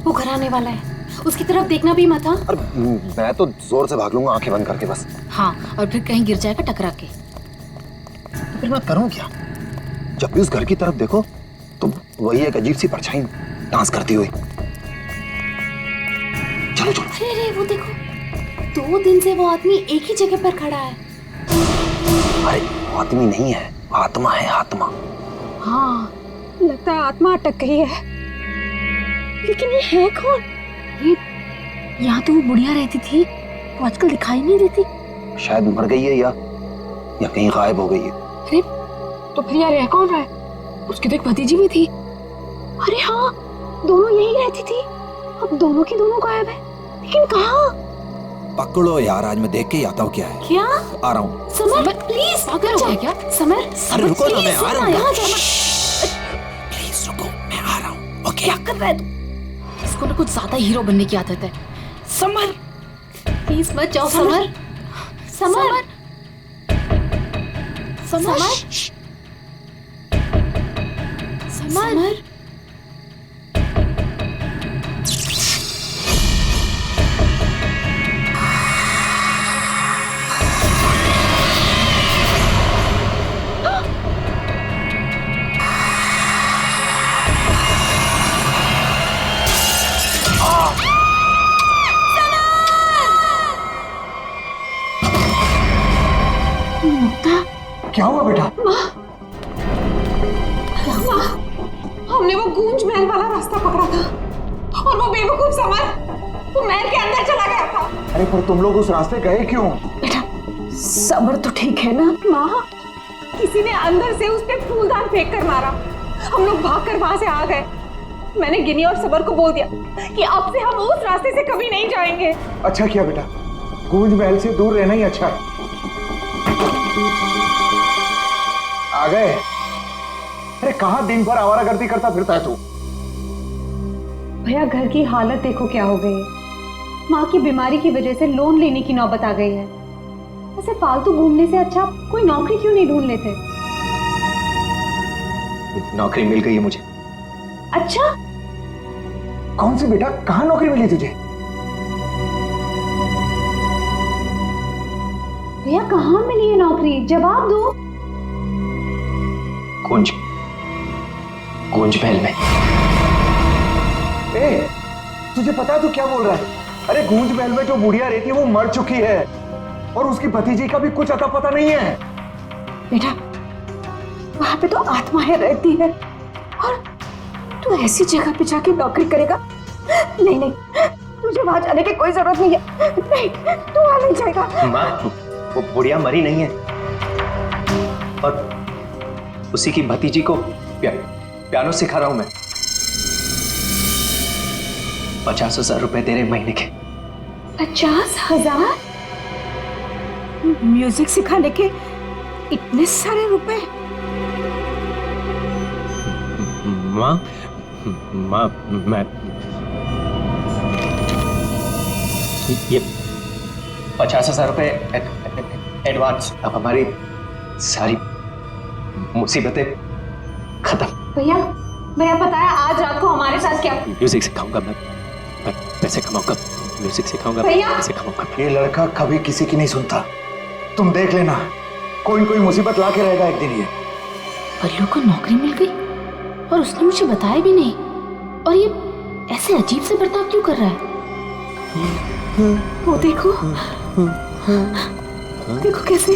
वो घर आने वाला है, उसकी तरफ देखना भी मत। हाँ अरे मैं तो जोर से भाग लूंगा आंखें बंद करके बस। हाँ, और फिर कहीं गिर जाएगा टकरा के। तो फिर मैं करूं क्या? जब भी उस घर की तरफ देखो तो वही एक अजीब सी परछाई डांस करती हुई। चलो चलो। अरे वो देखो, 2 दिन से वो आदमी एक ही जगह पर खड़ा है। अरे आदमी नहीं है, आत्मा है, आत्मा। हाँ, लगता है आत्मा अटक गई है। लेकिन ये है कौन? ये यहाँ तो वो बुढ़िया रहती थी, वो आजकल दिखाई नहीं देती। शायद मर गई है या कहीं गायब हो गई है। अरे तो फिर यार रह कौन रहा है? उसकी तो एक भतीजी भी थी। अरे हाँ, दोनों यही रहती थी। अब दोनों की दोनों गायब है, लेकिन कहाँ? पकड़ो यार, आज मैं देख के ही आता हूँ क्या है। क्या? आ रहा हूँ। समर प्लीज, पागल हो गया क्या? समर, अरे रुको ना, मैं आ रहा हूँ। यहाँ जाना। प्लीज रुको, मैं आ रहा हूँ। ओके। क्या कर रहा है तू? इसको ना कुछ ज्यादा हीरो बनने की आदत है। समर प्लीज मत जाओ। Summer, summer, summer, summer. क्या हुआ बेटा? हमने वो गूंज महल वाला रास्ता पकड़ा था और वो बेवकूफ समर वो महल के अंदर चला गया था। अरे पर तुम लोग उस रास्ते गए क्यों? बेटा समर तो ठीक है ना? माँ, किसी ने अंदर से उस पे फूलदान फेंक कर मारा। हम लोग भागकर वहां से आ गए। मैंने गिनी और सबर को बोल दिया कि अब से हम उस रास्ते से कभी नहीं जाएंगे। अच्छा किया बेटा, गूंज महल से दूर रहना ही अच्छा है। आ गए? अरे कहाँ दिन भर आवारागर्दी करता फिरता है तू? भैया घर की हालत देखो क्या हो गई है। माँ की बीमारी की वजह से लोन लेने की नौबत आ गई है। ऐसे फालतू घूमने से अच्छा कोई नौकरी क्यों नहीं ढूंढ लेते? नौकरी मिल गई है मुझे। अच्छा? कौन सी बेटा, कहाँ नौकरी मिली तुझे? भैया कहाँ मिली है नौकरी? जवाब दो। गूंज महल में। ए, तुझे पता है तू क्या बोल रहा है? अरे गूंज महल में जो बुढ़िया रहती है वो मर चुकी है और उसकी भतीजी का भी कुछ अता पता नहीं है। बेटा वहां पे तो आत्माएं रहती है और तू ऐसी जगह पे जाके नौकरी करेगा? नहीं नहीं, तुझे वहां जाने की कोई जरूरत नहीं है। नहीं, तू वहां नहीं जाएगा। माँ, वो बुढ़िया मरी नहीं है और उसी की भतीजी को पियानो सिखा रहा हूं मैं। 50,000 रुपए दे रहे महीने के। 50,000? म्यूजिक सिखाने के इतने सारे रुपए? माँ, मैं ये 50,000 रुपए एडवांस। अब हमारी सारी मुसीबतें खत्म। भैया पता है आज रात को हमारे साथ क्या? म्यूजिक सिखाऊंगा मैं पैसे कमाऊंगा। म्यूजिक सिखाऊंगा, पैसे कमाऊंगा। ये लड़का कभी किसी की नहीं सुनता, तुम देख लेना, कोई कोई मुसीबत ला के रहेगा एक दिन ये। बल्लू को नौकरी मिल गई और उसने मुझे बताया भी नहीं। और ये ऐसे अजीब से बर्ताव क्यों कर रहा है? वो देखो देखो कैसे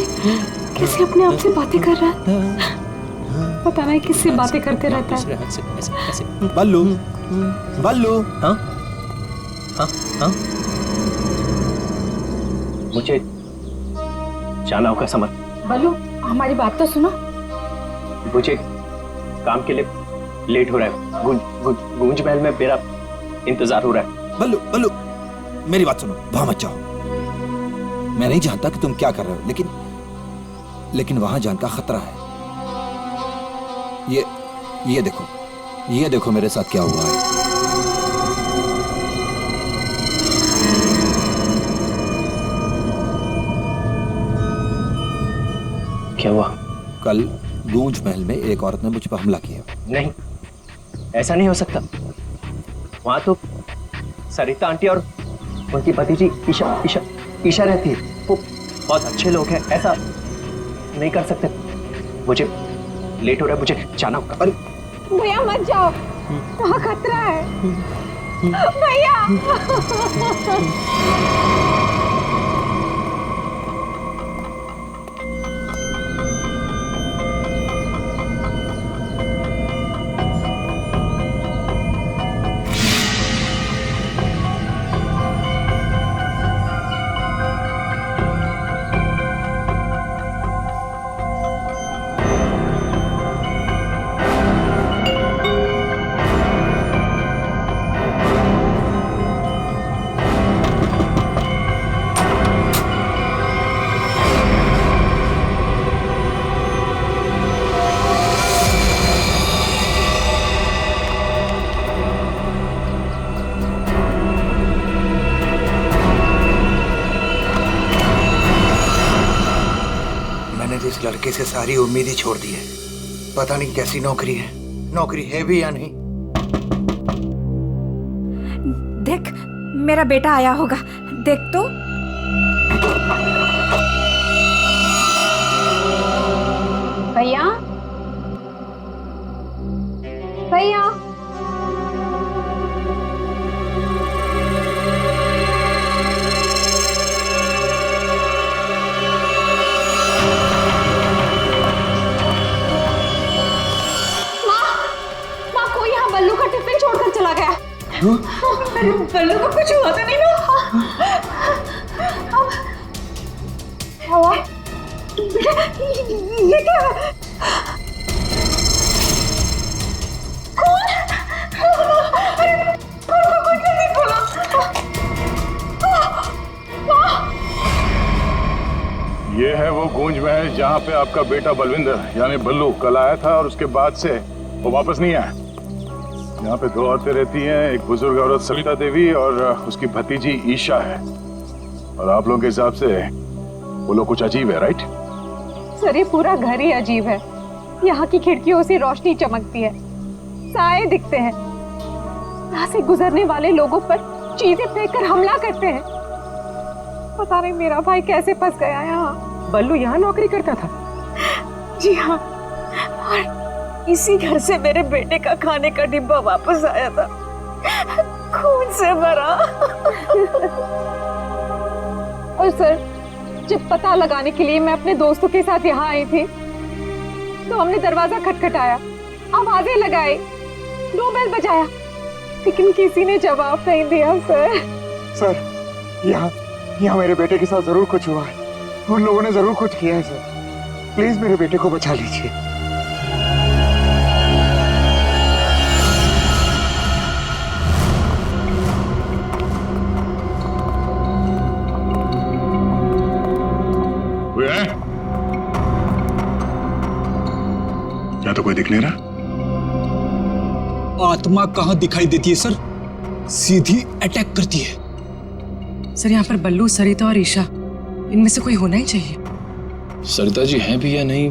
अपने आप से बातें कर रहा है। पता नहीं किससे बातें करते रहता है। बल्लू, बल्लू। हाँ हाँ हाँ, मुझे जाना होगा समर। बल्लू हमारी बात तो सुनो। मुझे काम के लिए लेट हो रहा है। गूंज महल में मेरा इंतजार हो रहा है। बल्लू, बल्लू मेरी बात सुनो, वहां मत जाओ। मैं नहीं जानता कि तुम क्या कर रहे हो, लेकिन वहां जान का खतरा है। ये देखो मेरे साथ क्या हुआ है। क्या हुआ? कल गूंज महल में एक औरत ने मुझ पर हमला किया। नहीं, ऐसा नहीं हो सकता। वहां तो सरिता आंटी और उनकी भतीजी ईशा ईशा ईशा रहती है। वो बहुत अच्छे लोग हैं, ऐसा नहीं कर सकते। मुझे लेट हो रहा है, मुझे जाना होगा। अरे भैया मत जाओ, वहाँ खतरा है भैया। इस लड़के से सारी उम्मीद ही छोड़ दी है। पता नहीं कैसी नौकरी है भी या नहीं। देख, मेरा बेटा आया होगा, देख तो। भैया भैया बल्लू का टिफिन छोड़कर चला गया। बल्लू को कुछ हुआ तो नहीं ना? ये क्या है? कौन? अरे कौन जल्दी खोलो। ये है वो गूंज महल जहाँ पे आपका बेटा बलविंदर यानी बल्लू कल आया था और उसके बाद से वो वापस नहीं आया। यहाँ पे 2 औरतें रहती हैं, एक बुजुर्ग औरत सरिता देवी और उसकी भतीजी ईशा है। और आप लोगों के हिसाब से वो लोग कुछ अजीब है, राइट? सर, ये पूरा घर ही अजीब है। यहाँ की खिड़कियों से रोशनी चमकती है, साए दिखते हैं, यहाँ से गुजरने वाले लोगों पर चीजें फेंककर हमला करते हैं। पता नहीं मेरा भाई कैसे फंस गया यहाँ। बल्लू यहाँ नौकरी करता था? जी हाँ, और इसी घर से मेरे बेटे का खाने का डिब्बा वापस आया था, खून से भरा। और सर, जब पता लगाने के लिए मैं अपने दोस्तों के साथ यहाँ आई थी तो हमने दरवाजा खटखटाया, आवाजें लगाई, डोरबेल बजाया, लेकिन किसी ने जवाब नहीं दिया। सर, यहाँ मेरे बेटे के साथ जरूर कुछ हुआ है। उन लोगों ने जरूर कुछ किया है सर। प्लीज मेरे बेटे को बचा लीजिए। क्या तो कोई दिख नहीं रहा? आत्मा कहाँ दिखाई देती है सर, सीधी अटैक करती है। सर, यहाँ पर बल्लू, सरिता और ईशा, इनमें से कोई होना ही चाहिए। सरिता जी हैं भी या नहीं,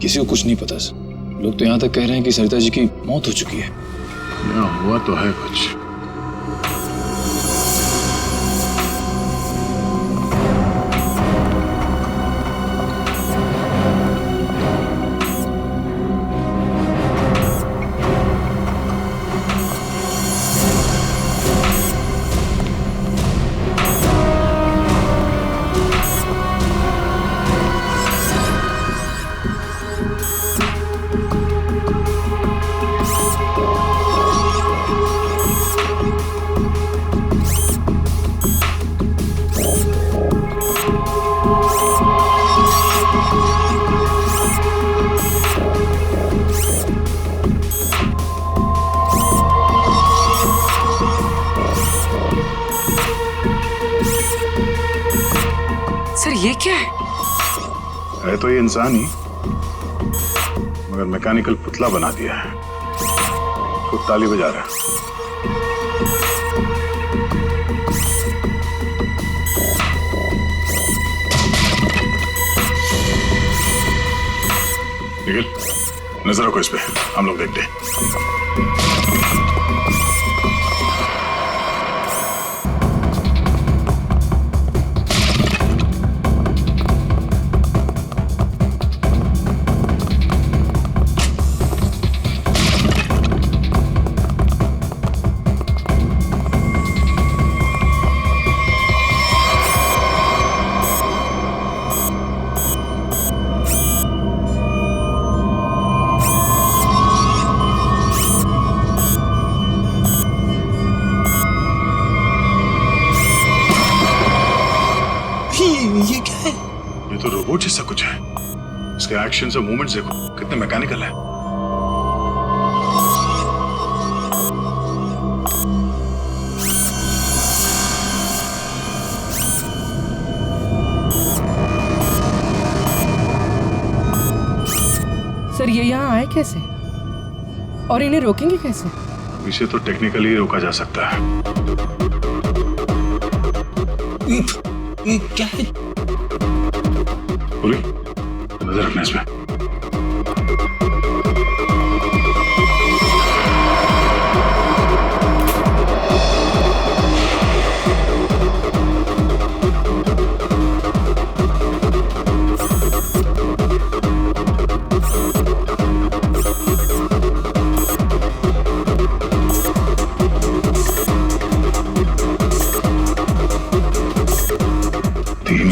किसी को कुछ नहीं पता सर। लोग तो यहाँ तक कह रहे हैं कि सरिता जी की मौत हो चुकी है। यहाँ हुआ तो है कुछ। सर, ये क्या है तो ये इंसान ही, मगर मैकेनिकल पुतला बना दिया है। खुद ताली बजा रहा है। निखिल, नजर रखो इस पे, हम लोग देखते हैं। ये तो रोबोट जैसा कुछ है। इसके एक्शन और मूवमेंट्स देखो कितने मैकेनिकल है। सर ये यहाँ आए कैसे और इन्हें रोकेंगे कैसे? इसे तो टेक्निकली रोका जा सकता है। ये क्या है? बोली नजर रखना इसमें।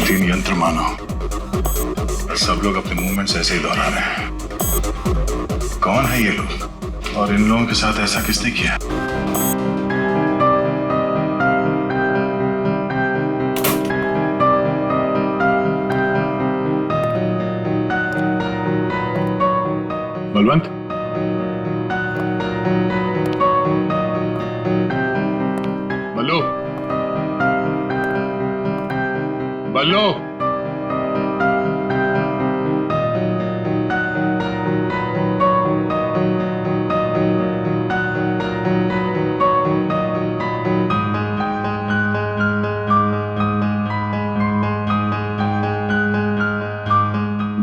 तीन यंत्र मानो, सब लोग अपने मूवमेंट्स ऐसे ही दोहरा रहे हैं। कौन है ये लोग और इन लोगों के साथ ऐसा किसने किया? बलवंत, बल्लू, बल्लू,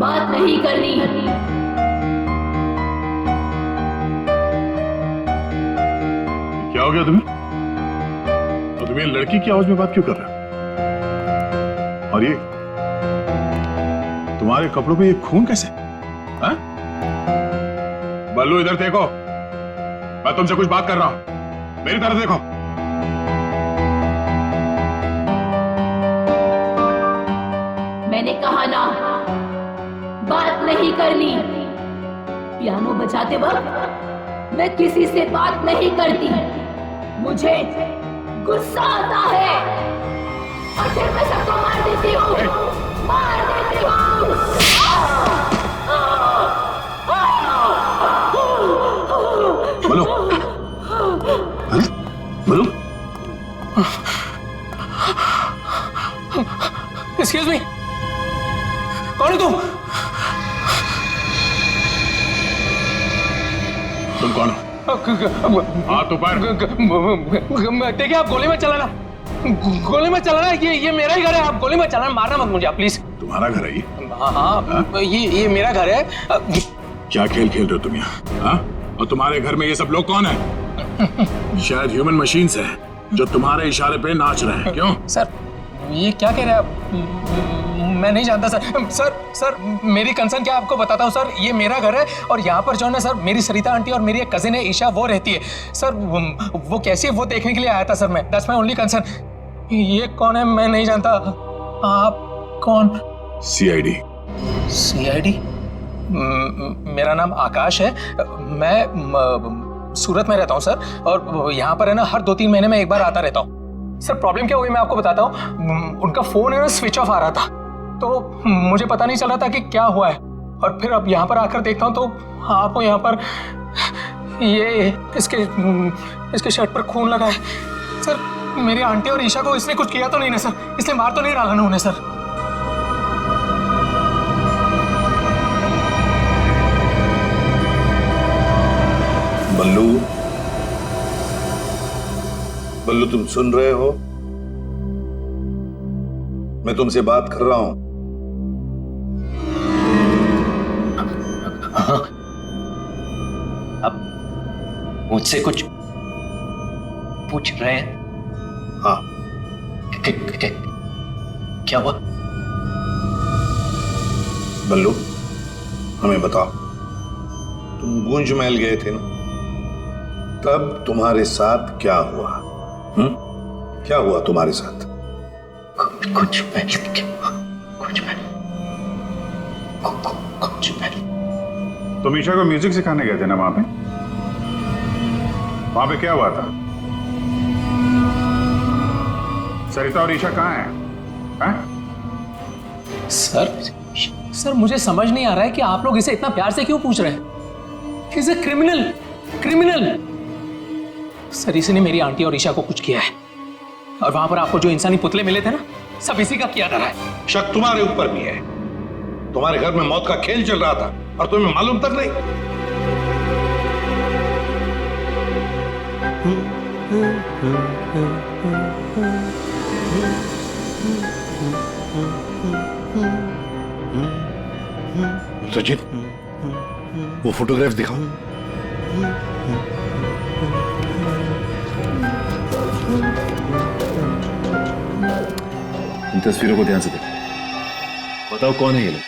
बात नहीं करनी। क्या हो गया तुम्हें? और तुम ये लड़की की आवाज में बात क्यों कर रहे हो? और ये तुम्हारे कपड़ों पे ये खून कैसे? हाँ? बल्लू इधर देखो, मैं तुमसे कुछ बात कर रहा हूं, मेरी तरफ देखो। मैंने कहा ना, बात नहीं करनी। पियानो बजाते वक्त मैं किसी से बात नहीं करती। मुझे गुस्सा आता है और फिर मैं सबको मार देती हूँ, मार देती हूँ। बोलो, बोलो। एक्सक्यूज मी, कौन हो तुम? तुम कौन हो? हाथ ऊपर। देखिए आप गोली मत चलाना, गोली मत चलाना। ये मेरा ही घर है, आप गोली मत चलाना, मारना मत मुझे आप प्लीज। तुम्हारा घर है ये? हाँ, ये मेरा घर है। क्या खेल खेल रहे हो तुम यहाँ? हाँ? और तुम्हारे घर में ये सब लोग कौन है? शायद ह्यूमन मशीन्स हैं जो तुम्हारे इशारे पे नाच रहे हैं। क्यों? सर ये क्या कह रहे हैं आप? मैं नहीं जानता सर मेरी कंसर्न क्या आपको बताता हूँ सर। ये मेरा घर है और यहाँ पर जो है ना सर, मेरी सरिता आंटी और मेरी एक कजिन है ईशा, वो रहती है सर। वो कैसी है वो देखने के लिए आया था सर मैं। That's my only concern. ये कौन है मैं नहीं जानता। आप कौन? CID। CID? मेरा नाम आकाश है। मैं सूरत में रहता हूँ सर, और यहाँ पर है ना हर 2-3 महीने में एक बार आता रहता हूँ। सर प्रॉब्लम क्या हुई मैं आपको बताता हूँ। उनका फोन है ना स्विच ऑफ आ रहा था, तो मुझे पता नहीं चल रहा था कि क्या हुआ है। और फिर अब यहाँ पर आकर देखता हूँ तो आपको यहाँ पर ये इसके शर्ट पर खून लगा है सर। मेरी आंटी और ईशा को इसने कुछ किया तो नहीं ना सर? इसने मार तो नहीं डाला ना उन्हें सर? बल्लू तुम सुन रहे हो? मैं तुमसे बात कर रहा हूं। हाँ, अब मुझसे कुछ पूछ रहे हैं? हाँ। क्या हुआ? बल्लू हमें बताओ, तुम गूंज महल गए थे ना, तब तुम्हारे साथ क्या हुआ? क्या हुआ तुम्हारे साथ? कुछ तुम ईशा को म्यूजिक सिखाने गए थे ना वहां पे क्या हुआ था? सरिता और ईशा कहाँ हैं? सर मुझे समझ नहीं आ रहा है कि आप लोग इसे इतना प्यार से क्यों पूछ रहे हैं? He's a criminal। सर इसने मेरी आंटी और ईशा को कुछ किया है, और वहां पर आपको जो इंसानी पुतले मिले थे ना, सब इसी का किया धरा है। शक तुम्हारे ऊपर भी है। तुम्हारे घर में मौत का खेल चल रहा था और तुम्हें मालूम तक नहीं। सचिन, वो फोटोग्राफ दिखाओ। इन तस्वीरों को ध्यान से देखो, बताओ कौन है ये लोग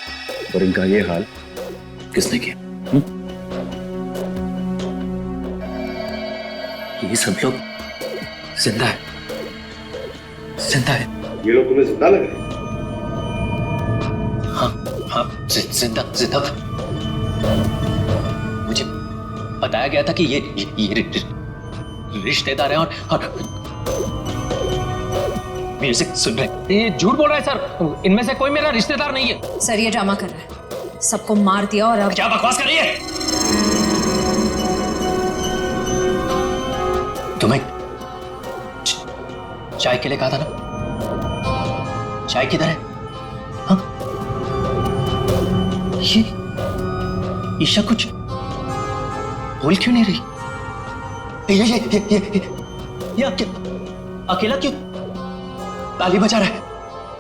और इनका ये हाल किसने किया? ये सब लोग जिंदा है। ये लोग तुम्हें जिंदा लग रहे हैं? हाँ, जिंदा। मुझे बताया गया था कि ये रिश्तेदार हैं और म्यूजिक सुन रहे। ये झूठ बोल रहा है सर, इनमें से कोई मेरा रिश्तेदार नहीं है। सर ये ड्रामा कर रहा है, सबको मार दिया और अब क्या बकवास कर रही है? तुम्हें चाय के लिए कहा था ना, चाय किधर है? हाँ? ये ईशा कुछ बोल क्यों नहीं रही? ये अकेला क्यों ताली बजा रहा है?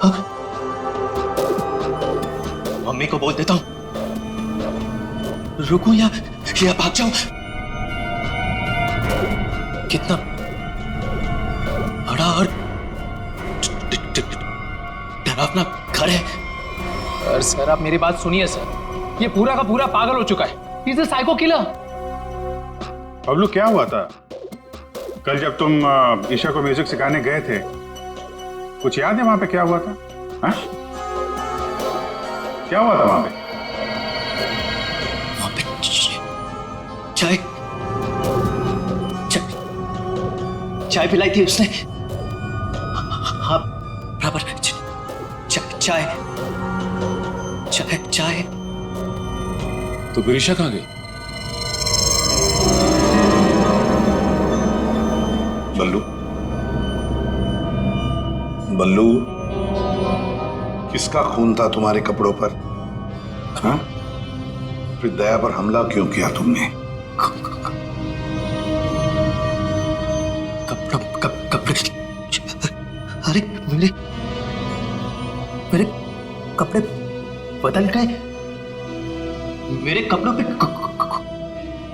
हाँ? मम्मी को बोल देता हूं, रुकूं या भाग जाऊं? कितना बड़ा और डरावना घर है। सर आप मेरी बात सुनिए सर, ये पूरा का पूरा पागल हो चुका है। He's a psycho killer। Bablu क्या हुआ था कल जब तुम ईशा को म्यूजिक सिखाने गए थे? कुछ याद है वहां पे क्या हुआ था? हाँ? क्या हुआ था वहां पे? चाय पिलाई थी उसने। हाँ बराबर। चाय। तो फिर ईशा कहाँ गई? बल्लू, किसका खून था तुम्हारे कपड़ों पर? हाँ? फिर दया पर हमला क्यों किया तुमने? कपड़े। अरे मेरे कपड़े बदल गए। मेरे कपड़ों पे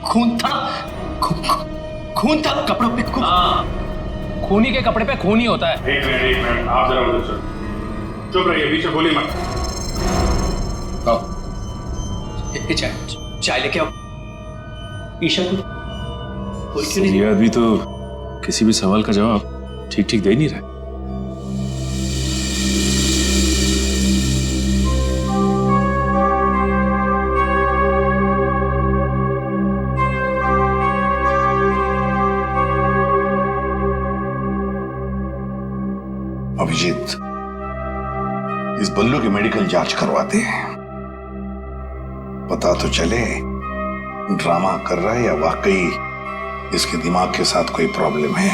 खून था। खून था कपड़ों पे। खूनी के कपड़े पे खून ही होता है। एक मिनट, आप जरा उधर चलो। चुप रहिए, बीच में बोलिए मत। चाय लेके आओ। ईशा को ये आदमी तो किसी भी सवाल का जवाब ठीक दे नहीं रहा। अभिजीत, इस बल्लू की मेडिकल जांच करवाते हैं, पता तो चले ड्रामा कर रहा है या वाकई इसके दिमाग के साथ कोई प्रॉब्लम है।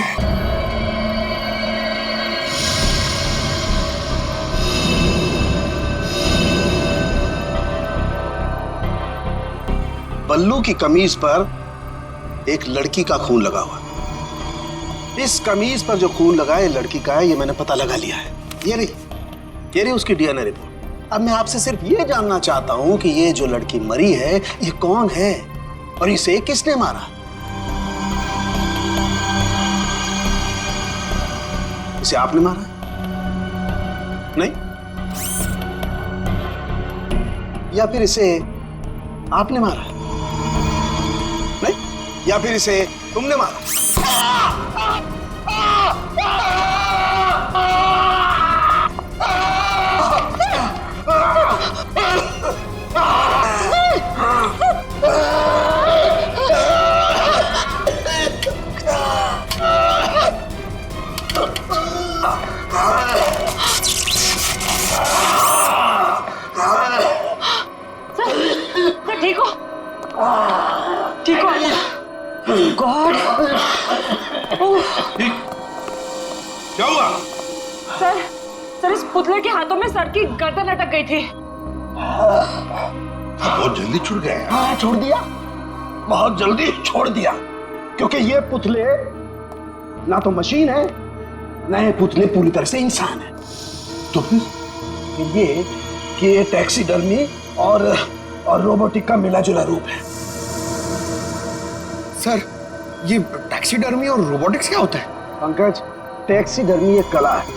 बल्लू की कमीज पर एक लड़की का खून लगा हुआ। इस कमीज पर जो खून लगा है लड़की का है, ये मैंने पता लगा लिया है। ये रही उसकी डीएनए रिपोर्ट। अब मैं आपसे सिर्फ ये जानना चाहता हूं कि ये जो लड़की मरी है ये कौन है और इसे किसने मारा? इसे आपने मारा? नहीं? या फिर इसे आपने मारा? नहीं? या फिर इसे तुमने मारा? ठीक हो गॉड। क्या हुआ? सर इस पुतले के हाथों में सर की गर्दन अटक गई थी। बहुत जल्दी छूट गया। हाँ, छोड़ दिया, बहुत जल्दी छोड़ दिया, क्योंकि ये पुतले ना तो मशीन है, ना ये पुतले पूरी तरह से इंसान है। तो फिर ये टैक्सीडर्मी और रोबोटिक का मिला जुला रूप है। सर, ये टैक्सीडर्मी और रोबोटिक्स क्या होता है? पंकज, टैक्सीडर्मी एक कला है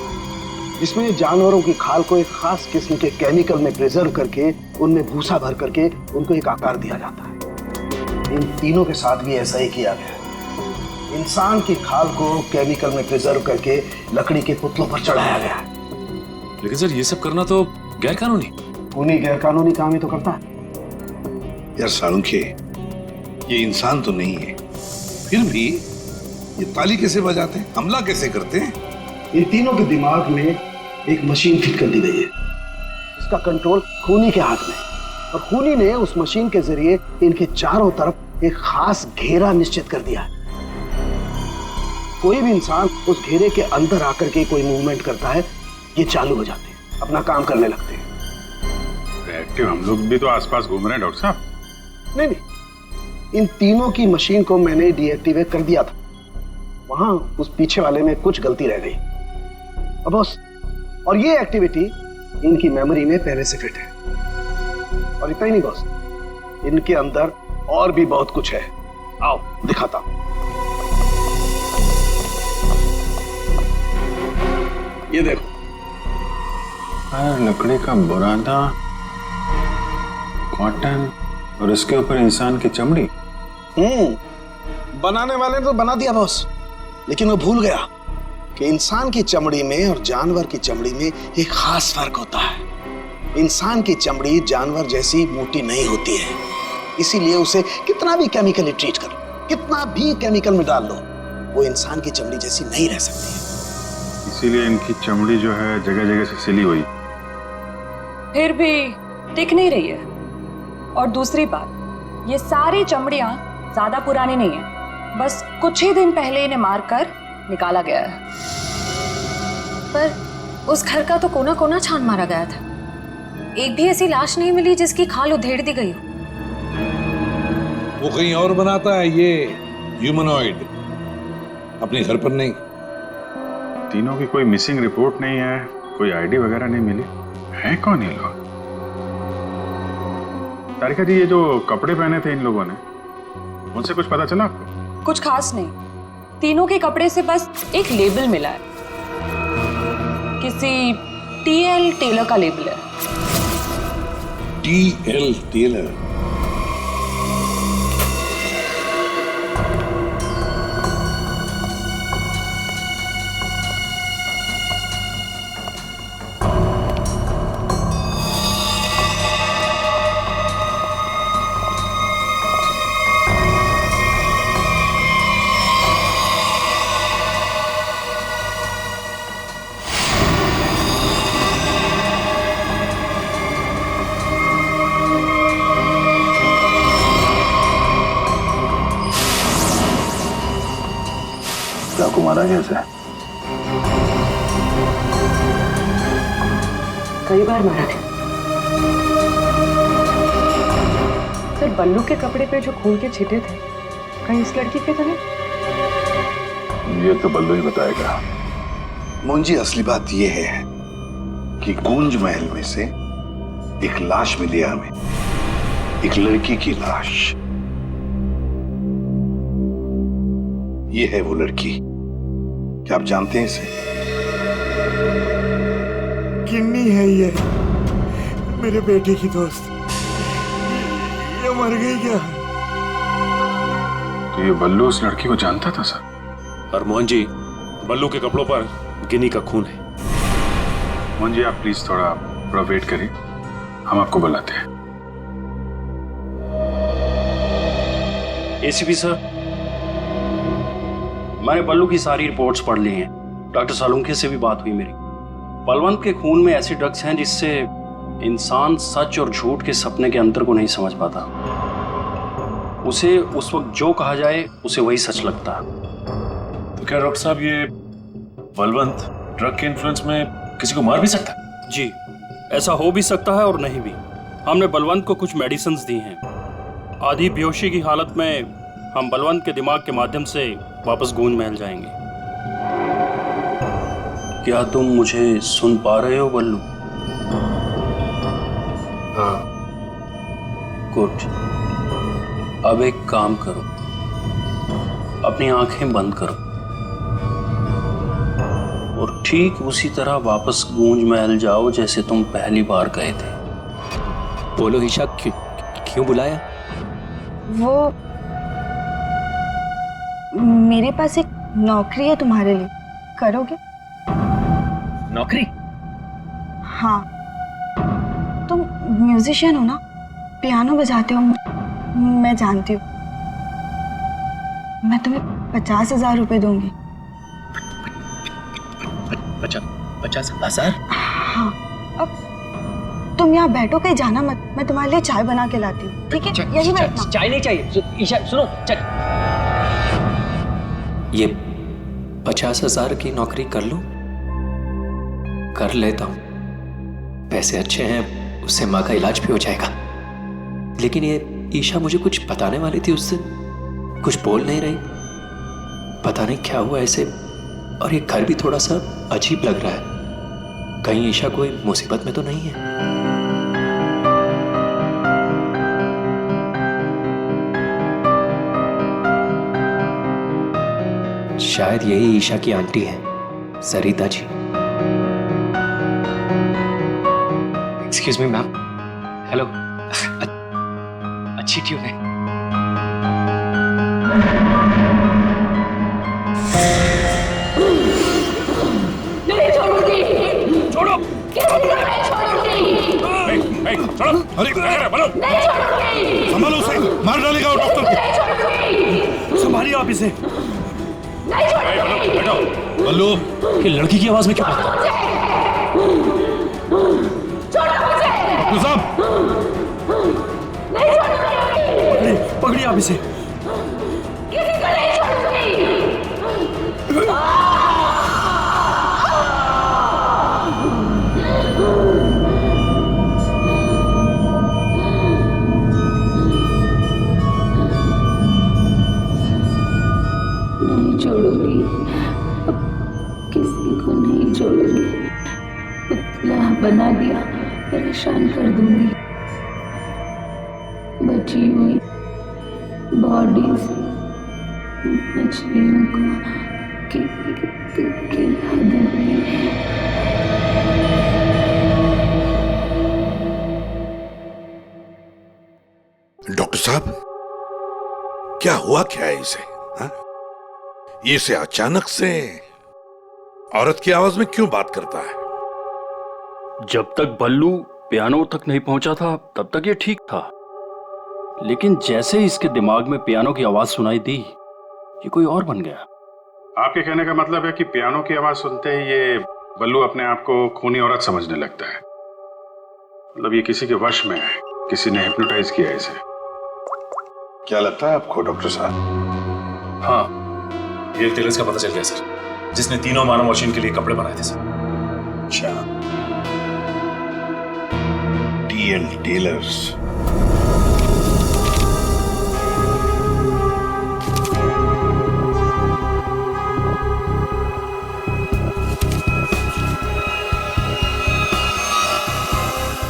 जिसमें जानवरों की खाल को एक खास किस्म के केमिकल में प्रिजर्व करके उनमें भूसा भर करके उनको एक आकार दिया जाता है। इन तीनों के साथ भी ऐसा ही किया गया है। इंसान की खाल को केमिकल में प्रिजर्व करके लकड़ी के पुतलों पर चढ़ाया गया है। लेकिन सर ये सब करना तो गैर कानूनी। उन्हीं गैर कानूनी काम ही तो करता है। यार सालुंखे, ये इंसान तो नहीं है, फिर भी ये ताली कैसे बजाते हैं, हमला कैसे करते हैं? इन तीनों के दिमाग में एक मशीन फिट कर दी गई है। इसका कंट्रोल खूनी के हाथ में, और खूनी ने उस मशीन के जरिए इनके चारों तरफ एक खास घेरा निश्चित कर दिया है। कोई भी इंसान उस घेरे के अंदर आकर के कोई मूवमेंट करता है, ये चालू हो जाते हैं, अपना काम करने लगते हैं। एक्टिव हम लोग भी तो आसपास घूम रहे हैं डॉक्टर साहब। नहीं, इन तीनों की मशीन को मैंने डीएक्टिवेट कर दिया था। वहां उस पीछे वाले में कुछ गलती रह गई। अब बॉस, और ये एक्टिविटी इनकी मेमोरी में पहले से फिट है। और इतना ही नहीं बॉस, इनके अंदर और भी बहुत कुछ है। आओ दिखाता हूं। ये देखो, लकड़ी का बुरादा, कॉटन और इसके ऊपर इंसान की चमड़ी। बनाने वाले ने तो बना दिया बॉस, लेकिन वो भूल गया कि इंसान की चमड़ी में और जानवर की चमड़ी में एक खास फर्क होता है। इंसान की चमड़ी जानवर जैसी मोटी नहीं होती है, इसीलिए उसे कितना भी केमिकली ट्रीट करो, कितना भी केमिकल में डाल लो, वो इंसान की चमड़ी जैसी नहीं रह सकती है। इसीलिए इनकी चमड़ी जो है जगह जगह से सिली हुई। फिर भी टिक नहीं रही है। और दूसरी बात, ये सारी चमड़ियां ज्यादा पुरानी नहीं है, बस कुछ ही दिन पहले इन्हें मारकर निकाला गया है। पर उस घर का तो कोना कोना छान मारा गया था, एक भी ऐसी लाश नहीं मिली जिसकी खाल उधेड़ दी गई हो। वो कहीं और बनाता है ये ह्यूमनॉइड, अपने घर पर नहीं। तीनों की कोई मिसिंग रिपोर्ट नहीं है, कोई आईडी वगैरह नहीं मिली। है कौन ये लोग? तारिका जी, ये जो कपड़े पहने थे इन लोगों ने, उनसे कुछ पता चला आपको? कुछ खास नहीं, तीनों के कपड़े से बस एक लेबल मिला है, किसी टीएल टेलर का लेबल है। TL tailor? चाकू मारा कैसे? कई बार मारा था सर। बल्लू के कपड़े पे जो खून के छिटे थे, कहीं इस लड़की के तो नहीं? ये तो बल्लू ही बताएगा। मुंजी, असली बात यह है कि गूंज महल में से एक लाश मिली हमें, एक लड़की की लाश। ये है वो लड़की। क्या आप जानते हैं इसे? किन्नी है ये, मेरे बेटे की दोस्त। ये मर गई क्या? तो ये बल्लू उस लड़की को जानता था सर? और मोहन जी, बल्लू के कपड़ों पर गिनी का खून है। मोहन जी, आप प्लीज थोड़ा वेट करिए, हम आपको बुलाते हैं। एसीपी सर, मैंने बल्लू की सारी रिपोर्ट्स पढ़ ली हैं। डॉक्टर सालुंखे से भी बात हुई मेरी। बलवंत के खून में ऐसे ड्रग्स हैं जिससे इंसान सच और झूठ के सपने के अंतर को नहीं समझ पाता। उसे उस वक्त जो कहा जाए उसे वही सच लगता है। तो क्या डॉक्टर साहब ये बलवंत ड्रग के इन्फ्लुएंस में किसी को मार भी सकता है? जी, ऐसा हो भी सकता है और नहीं भी। हमने बलवंत को कुछ मेडिसिन दी हैं। आधी बेहोशी की हालत में हम बलवंत के दिमाग के माध्यम से वापस गूंज महल जाएंगे। क्या तुम मुझे सुन पा रहे हो बल्लू? हाँ। गुड। अब एक काम करो, अपनी आंखें बंद करो और ठीक उसी तरह वापस गूंज महल जाओ जैसे तुम पहली बार गए थे। बोलो ईशा, क्यों बुलाया? वो मेरे पास एक नौकरी है तुम्हारे लिए, करोगे? नौकरी? हाँ, तुम म्यूजिशियन हो ना, पियानो बजाते हो, मैं जानती हूँ। मैं तुम्हें 50,000 रुपए दूंगी। 50,000? हाँ, अब तुम यहाँ बैठो, कहीं जाना मत, मैं तुम्हारे लिए चाय बना के लाती हूँ, ठीक है? यही बैठना। चाय नहीं चाहिए ईशा, सुनो। ये 50,000 की नौकरी कर लूं? कर लेता हूं, पैसे अच्छे हैं, उससे माँ का इलाज भी हो जाएगा। लेकिन ये ईशा मुझे कुछ बताने वाली थी, उससे कुछ बोल नहीं रही। पता नहीं क्या हुआ ऐसे, और ये घर भी थोड़ा सा अजीब लग रहा है। कहीं ईशा कोई मुसीबत में तो नहीं है? शायद यही ईशा की आंटी है, Sarita ji. Excuse me ma'am. Hello. अच्छी ट्यून है। नहीं छोड़ूंगी। छोड़ो। नहीं छोड़ूंगी। छोड़ो। अरे क्या कर रहे हो? नहीं छोड़ूंगी। संभालो उसे, मार डालेगा वो डॉक्टर को। नहीं छोड़ूंगी। संभालिए आप इसे। नहीं छोड़ूंगी। बल्लू, ये लड़की की आवाज में क्या बात कर? डॉक्टर साहब, नहीं छोड़ूंगी। पकड़िए आप इसे। किसी को नहीं छोड़ूंगी। नहीं छोड़ूंगी, अब किसी को नहीं छोड़ूंगी। पुतला बना दिया, परेशान कर दूंगी। बची हुई बॉडीज मछलियों को खिला दूंगी। डॉक्टर साहब, क्या हुआ क्या है इसे? हाँ? ये इसे अचानक से औरत की आवाज में क्यों बात करता है? जब तक बल्लू पियानो तक नहीं पहुंचा था तब तक ये ठीक था, लेकिन जैसे ही इसके दिमाग में पियानो की आवाज सुनाई दी, ये कोई और बन गया। आपके कहने का मतलब है कि पियानो की आवाज सुनते ही ये बल्लू अपने आप को खूनी औरत समझने लगता है। मतलब ये किसी के वश में है, किसी ने हिप्नोटाइज किया इसे। क्या लगता है आपको डॉक्टर साहब? हाँ, ये टेलर्स का पता चल गया सर, जिसने तीनों मानव मशीन के लिए कपड़े बनाए थे सर। अच्छा, टीएल टेलर्स।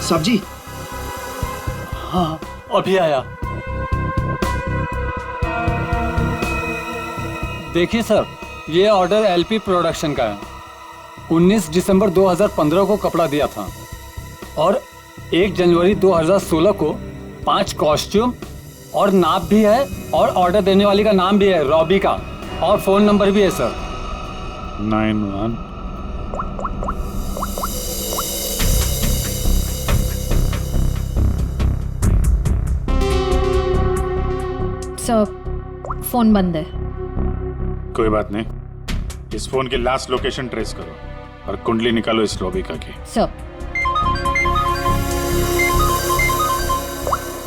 साहब जी। हाँ, अभी आया। देखिए सर, ये ऑर्डर एलपी प्रोडक्शन का है। 19 दिसंबर 2015 को कपड़ा दिया था और 1 जनवरी 2016 को 5 कॉस्ट्यूम और नाप भी है, और ऑर्डर देने वाली का नाम भी है, रॉबी का, और फोन नंबर भी है सर। 91 सर, फोन बंद है। कोई बात नहीं, इस फोन की लास्ट लोकेशन ट्रेस करो और कुंडली निकालो इस रॉबिका की। सर।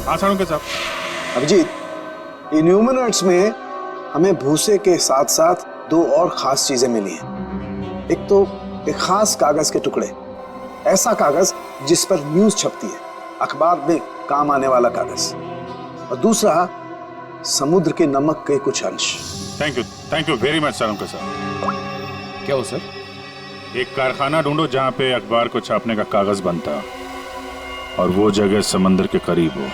हाँ साळुंखे साहब। अभिजीत, इन्यूमिनेट्स में हमें भूसे के साथ साथ 2 और खास चीजें मिली हैं। एक तो एक खास कागज के टुकड़े, ऐसा कागज जिस पर न्यूज छपती है, अखबार में काम आने वाला कागज, और दूसरा समुद्र के नमक के कुछ अंश। Thank you very much sir. उनका सर क्या हो सर? एक कारखाना ढूंढो जहां पे अखबार को छापने का कागज बनता और वो जगह समंदर के करीब हो।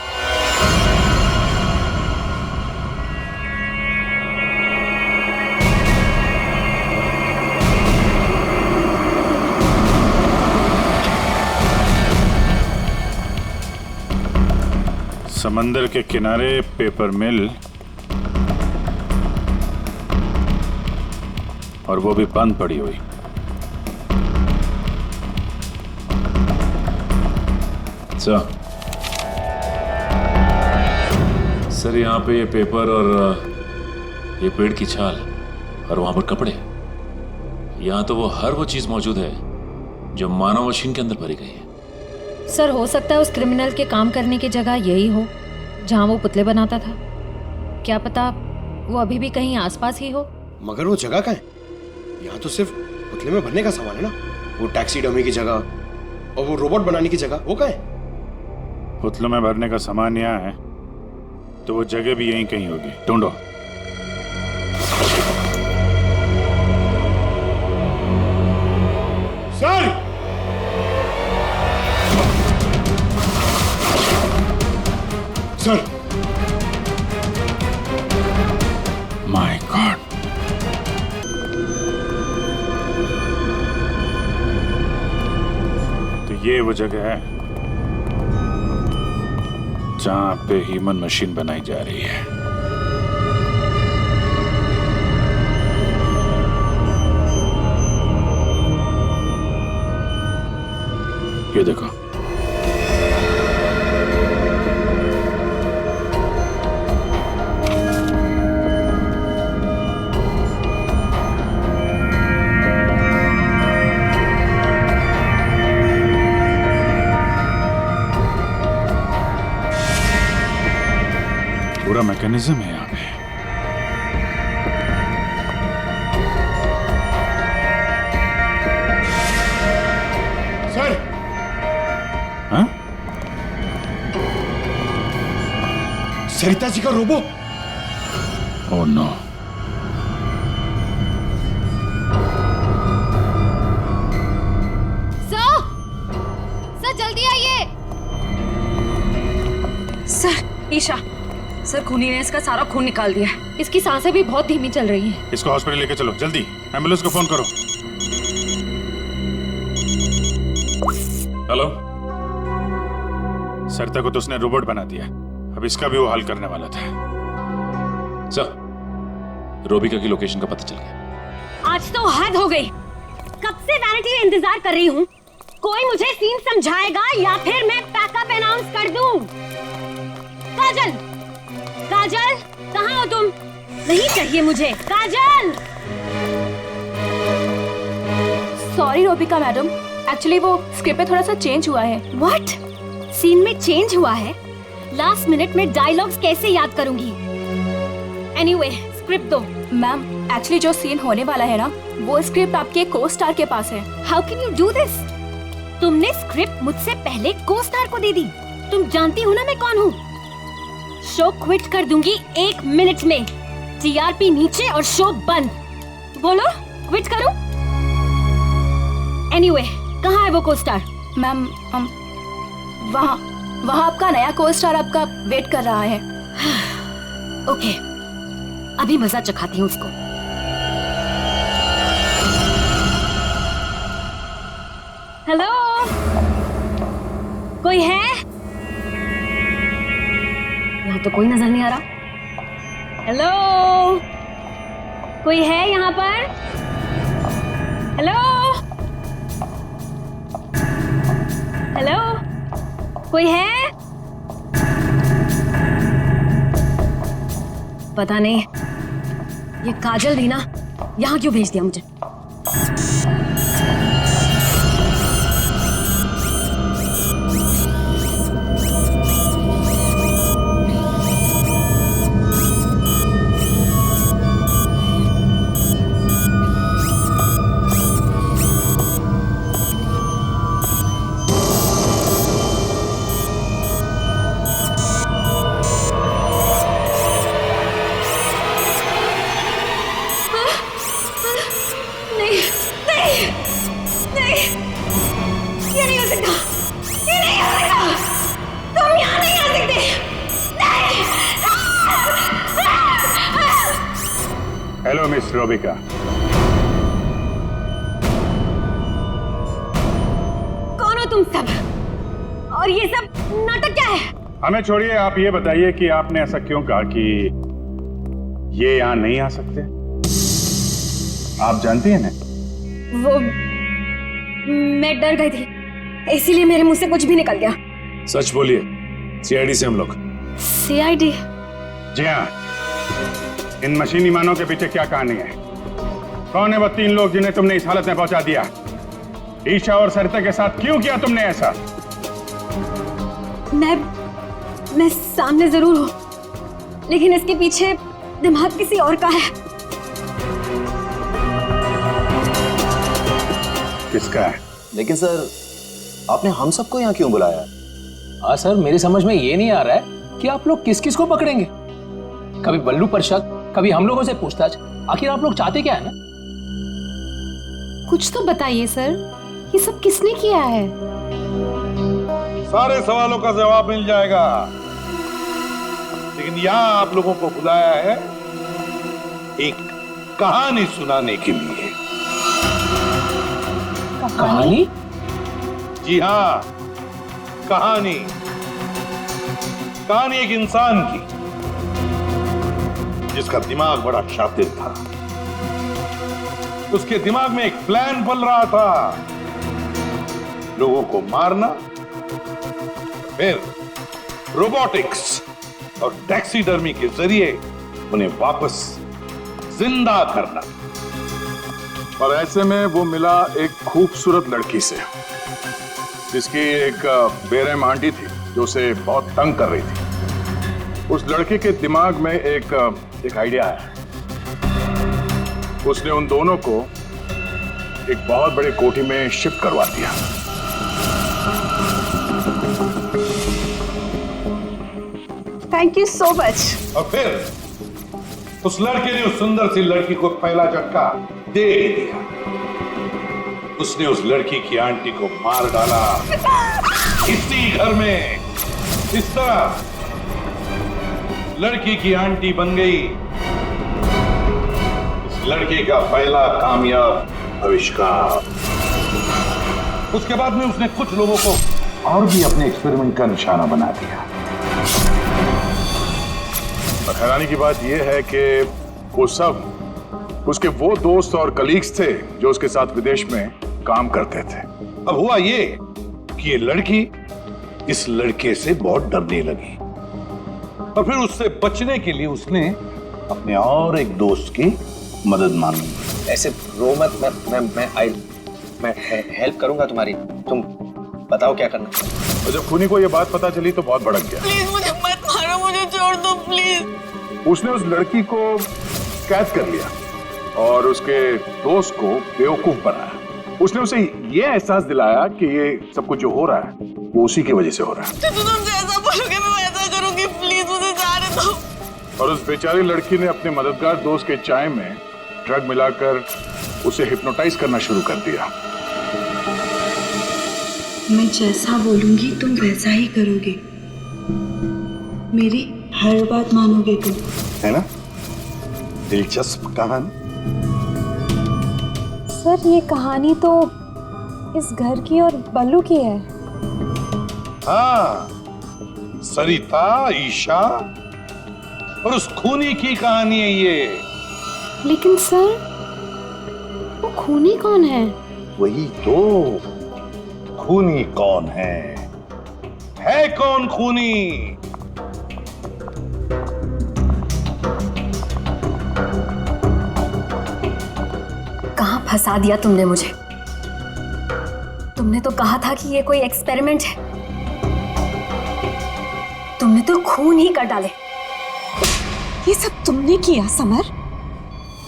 समंदर के किनारे पेपर मिल, और वो भी बंद पड़ी हुई। सर यहाँ पे ये पेपर और ये पेड़ की छाल और वहां पर कपड़े, यहाँ तो हर वो चीज मौजूद है जो मानव मशीन के अंदर भरी गई है। सर हो सकता है उस क्रिमिनल के काम करने की जगह यही हो जहां वो पुतले बनाता था। क्या पता वो अभी भी कहीं आसपास ही हो। मगर वो जगह कहाँ है? यहाँ तो सिर्फ पुतले में भरने का सामान है ना। वो टैक्सी डमी की जगह और वो रोबोट बनाने की जगह, वो कहाँ है? पुतलों में भरने का सामान यहाँ है तो वो जगह भी यहीं कहीं होगी। ढूंढो। सर! सर! माय गॉड, तो ये वो जगह है जहां पे ह्यूमन मशीन बनाई जा रही है। ये देखो, पूरा मैकेनिज्म है यहाँ पे। सर! हाँ? सरिता जी का रोबो। Oh no. सर जल्दी आइए। सर, ईशा, सर खूनी ने इसका सारा खून निकाल दिया है। इसकी सांसें भी बहुत धीमी चल रही हैं। इसको हॉस्पिटल लेके चलो जल्दी। एम्बुलेंस को फोन करो। हेलो। सरिता को तो उसने रोबोट बना दिया, अब इसका भी वो हल करने वाला था। सर, रोबिका की लोकेशन का पता चल गया। आज तो हद हो गई। कब से वैनिटी में इंतजार कर रही हूँ। कोई मुझे सीन समझाएगा या फिर मैं पैकअप अनाउंस कर दूं। काजल, काजल, कहाँ हो तुम? नहीं चाहिए मुझे। काजल! सॉरी रोबिका मैडम, एक्चुअली वो स्क्रिप्ट में थोड़ा सा चेंज हुआ है। व्हाट? सीन में चेंज हुआ है? लास्ट मिनट में डायलॉग्स कैसे याद करूंगी? एनीवे, स्क्रिप्ट दो। मैम, एक्चुअली जो सीन होने वाला है ना, वो स्क्रिप्ट आपके को स्टार के पास है। How can you do this? तुमने स्क्रिप्ट मुझसे पहले को स्टार को दे दी। तुम जानती हो ना मैं कौन हूँ। शो क्विट कर दूंगी 1 मिनट में। टीआरपी नीचे और शो बंद। बोलो, क्विट करूं? एनीवे, कहाँ है वो को स्टार? मैम, वहाँ आपका नया को स्टार आपका वेट कर रहा है। ओके, अभी मजा चखाती हूँ उसको। हेलो, कोई है? यहाँ तो कोई नजर नहीं आ रहा। हेलो, कोई है यहाँ पर? हेलो, हेलो, कोई है? पता नहीं ये काजल भी ना यहाँ क्यों भेज दिया मुझे। नहीं, ये नहीं हो सकता, ये नहीं हो सकता, तुम यहाँ नहीं आ सकते, नहीं। Hello miss Robika. कौन हो तुम सब? और ये सब नाटक क्या है? हमें छोड़िए, आप ये बताइए कि आपने ऐसा क्यों कहा कि ये यहाँ नहीं आ सकते? आप जानती हैं ना? वो मैं डर गई थी, इसीलिए मेरे मुंह से कुछ भी निकल गया। सच बोलिए, सीआईडी से हम लोग। सीआईडी? जी हाँ। इन मशीनी मानव के पीछे क्या कहानी है? कौन है वो 3 लोग जिन्हें तुमने इस हालत में पहुंचा दिया? ईशा और सरिता के साथ क्यों किया तुमने ऐसा? मैं सामने जरूर हूं, लेकिन इसके पीछे दिमाग किसी और का है। किसका है? लेकिन सर, आपने हम सबको यहाँ क्यों बुलाया? हाँ सर, मेरी समझ में ये नहीं आ रहा है कि आप लोग किस किस को पकड़ेंगे। कभी बल्लू पर शक, कभी हम लोगों से पूछताछ। आखिर आप लोग चाहते क्या है ना? कुछ तो बताइए सर, ये सब किसने किया है? सारे सवालों का जवाब मिल जाएगा, लेकिन यहाँ आप लोगों को बुलाया है एक कहानी सुनाने के लिए। कहानी? जी हाँ, कहानी। कहानी एक इंसान की जिसका दिमाग बड़ा शातिर था। उसके दिमाग में एक प्लान पल रहा था, लोगों को मारना, फिर रोबोटिक्स और टैक्सीडर्मी के जरिए उन्हें वापस जिंदा करना। और ऐसे में वो मिला एक खूबसूरत लड़की से, जिसकी एक बेरहम आंटी थी जो उसे बहुत तंग कर रही थी। उस लड़के के दिमाग में एक आइडिया है। उसने उन दोनों को एक बहुत बड़े कोठी में शिफ्ट करवा दिया। Thank you so much. और फिर उस लड़के ने उस सुंदर सी लड़की को पहला झटका दे दिया। उसने उस लड़की की आंटी को मार डाला इसी घर में। इस तरह लड़की की आंटी बन गई इस लड़के का पहला कामयाब आविष्कार। उसके बाद में उसने कुछ लोगों को और भी अपने एक्सपेरिमेंट का निशाना बना दिया। हैरानी की बात यह है कि वो सब उसके वो दोस्त और कलीग्स थे जो उसके साथ विदेश में काम करते थे। अब हुआ ये कि ये लड़की इस लड़के से बहुत डरने लगी और फिर उससे बचने के लिए उसने अपने और एक दोस्त की मदद मांगी। ऐसे रो मत, मैं हेल्प करूंगा तुम्हारी, तुम बताओ क्या करना। और जब खूनी को ये बात पता चली तो बहुत भड़क गया। प्लीज मुझे मत मारो, मुझे छोड़ दो प्लीज। उसने उस लड़की को कैद कर लिया और उसके दोस्त को बेवकूफ बनाया। उसने उसे ये एहसास दिलाया कि ये सब कुछ जो हो रहा है वो उसी की वजह से हो रहा है। तो तुम जैसा बोलोगे मैं वैसा करूंगी, प्लीज मुझे जाने दो। और उस बेचारी लड़की ने अपने मददगार दोस्त के चाय में ड्रग मिलाकर उसे हिप्नोटाइज करना शुरू कर दिया। मैं जैसा बोलूंगी तुम वैसा ही करोगे, मेरी हर बात मानोगे तुम, है ना? दिलचस्प कहानी। सर ये कहानी तो इस घर की और बल्लू की है। हाँ, सरिता, ईशा और उस खूनी की कहानी है ये। लेकिन सर, वो खूनी कौन है? वही तो, खूनी कौन है कौन खूनी? कहां फंसा दिया तुमने मुझे? तुमने तो कहा था कि ये कोई एक्सपेरिमेंट है, तुमने तो खून ही कर डाले। ये सब तुमने किया समर?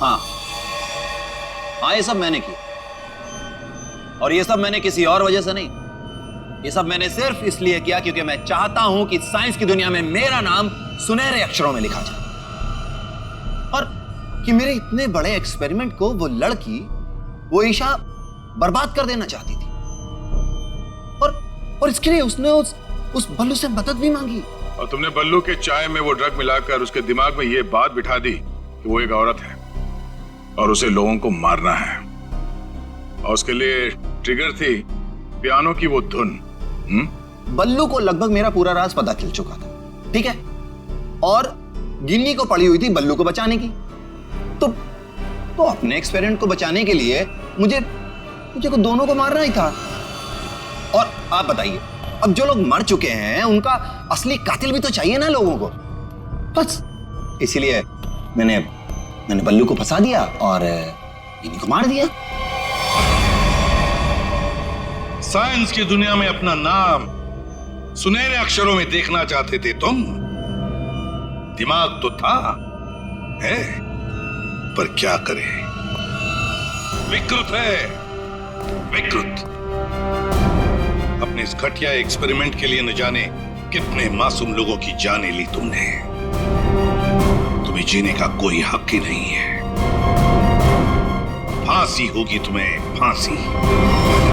हाँ, ये सब मैंने किया। और ये सब मैंने किसी और वजह से नहीं, ये सब मैंने सिर्फ इसलिए किया क्योंकि मैं चाहता हूं कि साइंस की दुनिया में मेरा नाम सुनहरे अक्षरों में लिखा जाए और कि मेरे इतने बड़े एक्सपेरिमेंट को वो लड़की, वो ईशा बर्बाद कर देना चाहती थी। और इसके लिए उसने उस बल्लू से मदद भी मांगी। और तुमने बल्लू के चाय में वो ड्रग मिलाकर उसके दिमाग में ये बात बिठा दी कि वो एक औरत है और उसे लोगों को मारना है, और उसके लिए ट्रिगर थी पियानो की वो धुन। बल्लू को लगभग मेरा पूरा राज पता चल चुका था, ठीक है, और गिन्नी को पड़ी हुई थी बल्लू को बचाने की। तो अपने एक्सपेरिमेंट को बचाने के लिए मुझे को दोनों को मारना ही था। और आप बताइए, अब जो लोग मर चुके हैं उनका असली कातिल भी तो चाहिए ना लोगों को। बस इसीलिए मैंने बल्लू को फंसा दिया और गिन्नी को मार दिया। साइंस की दुनिया में अपना नाम सुनहरे अक्षरों में देखना चाहते थे तुम। दिमाग तो था, है, पर क्या करें, विकृत है, विकृत। अपने इस घटिया एक्सपेरिमेंट के लिए न जाने कितने मासूम लोगों की जानें ली तुमने। तुम्हें जीने का कोई हक ही नहीं है। फांसी होगी तुम्हें, फांसी।